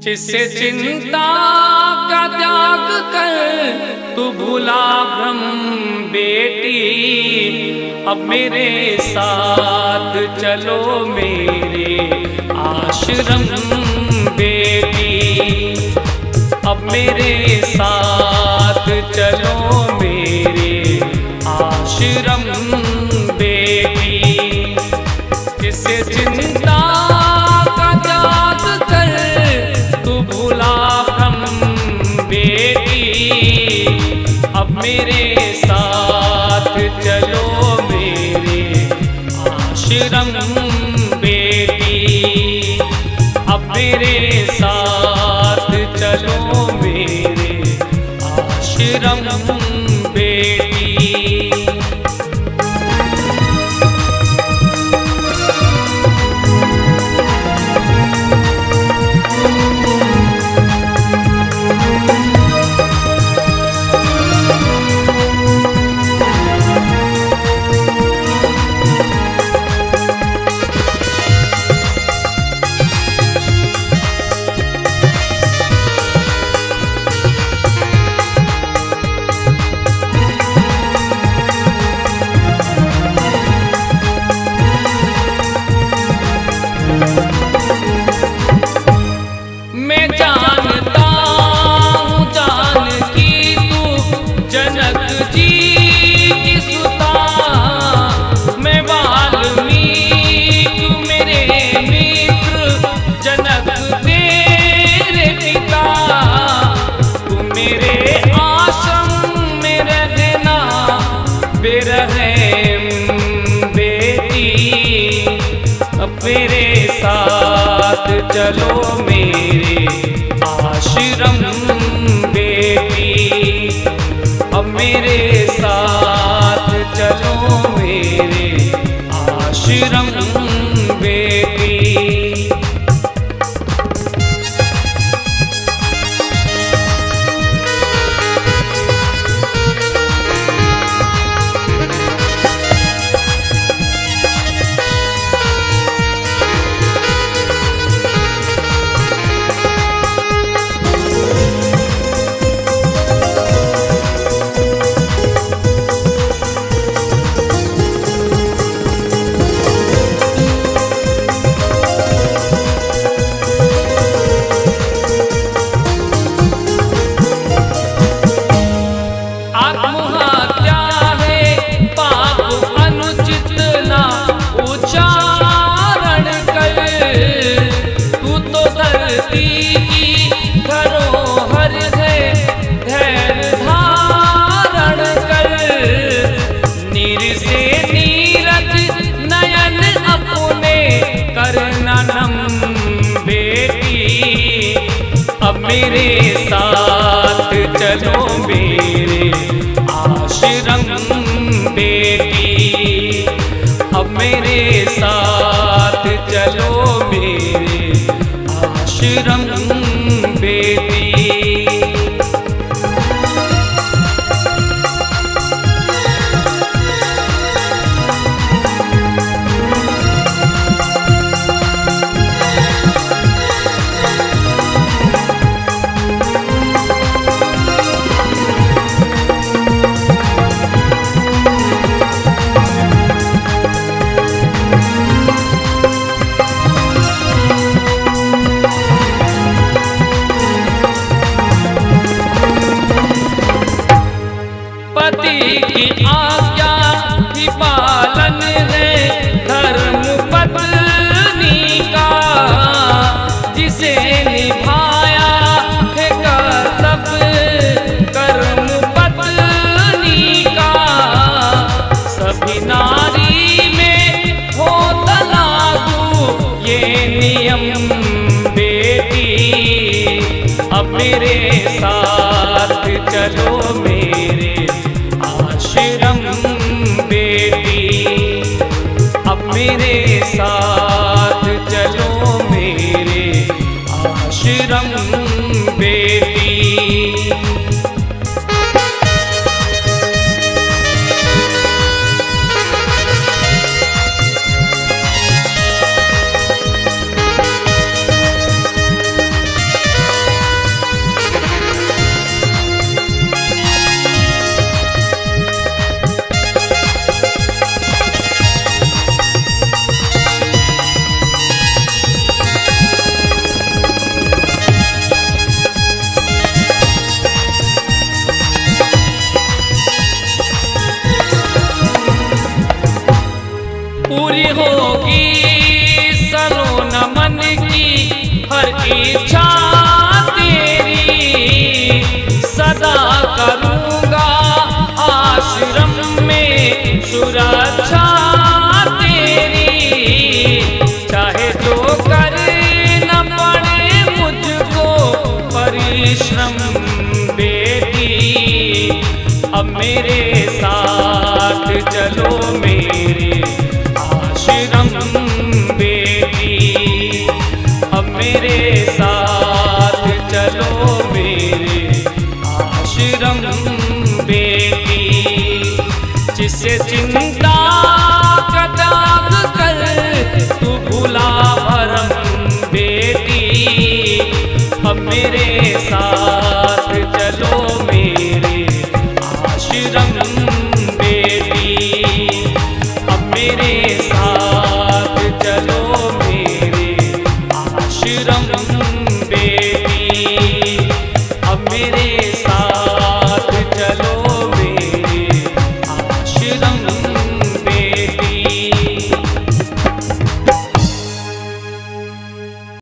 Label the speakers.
Speaker 1: जिससे चिंता का त्याग कर तू भूला भ्रम बेटी, अब मेरे साथ चलो मेरे आश्रम बेटी, अब मेरे साथ चलो मेरे आश्रम बेटी। जिससे चिंता का त्याग कर तू भूला भ्रम बेटी, अब मेरे साथ चलो मेरे आश्रम बेटी, अब मेरे साथ चलो मेरे आश्रम बेटी। मैं जानता हूँ जानकी तू जनक जी की सुता, मैं वाल्मीकि मेरे मित्र जनक तेरे पिता, तू मेरे आश्रम में रहना बेरहम बेटी, अब मेरे साथ चलो मेरे आश्रम बेटी, अब मेरे साथ चलो मेरे आश्रम बेटी। आत्महत्या है पाप अनुचित ना उच्चारण कर, तू तो धरती की धरोहर है धैर्य धारण कर, नीर से नीरज नयन अपने करना नम बेटी, अब मेरे साथ चलो मेरे आश्रम बेटी, अब मेरे साथ चलो मेरे आश्रम बेटी। पति की आज्ञा ही पालन है धर्म पत्नी का, जिसे निभाया है कर्तव्य कर्म पत्नी का, सभी नारी में हो लागू ये नियम बेटी, अब मेरे साथ चलो मेरे आश्रम बेटी, अब मेरे साथ चलो मेरे आश्रम बेटी। हर इच्छा तेरी, सदा करूँगा आश्रम में सुरक्षा तेरी। चाहे जो करना पड़े मुझको परिश्रम बेटी, अब मेरे साथ चलो मेरे आश्रम बेटी, अब मेरे साथ चलो मेरे आश्रम बेटी। जिससे चिंता का त्याग कर तू भूला भरम बेटी, अब मेरे साथ चलो मेरे आश्रम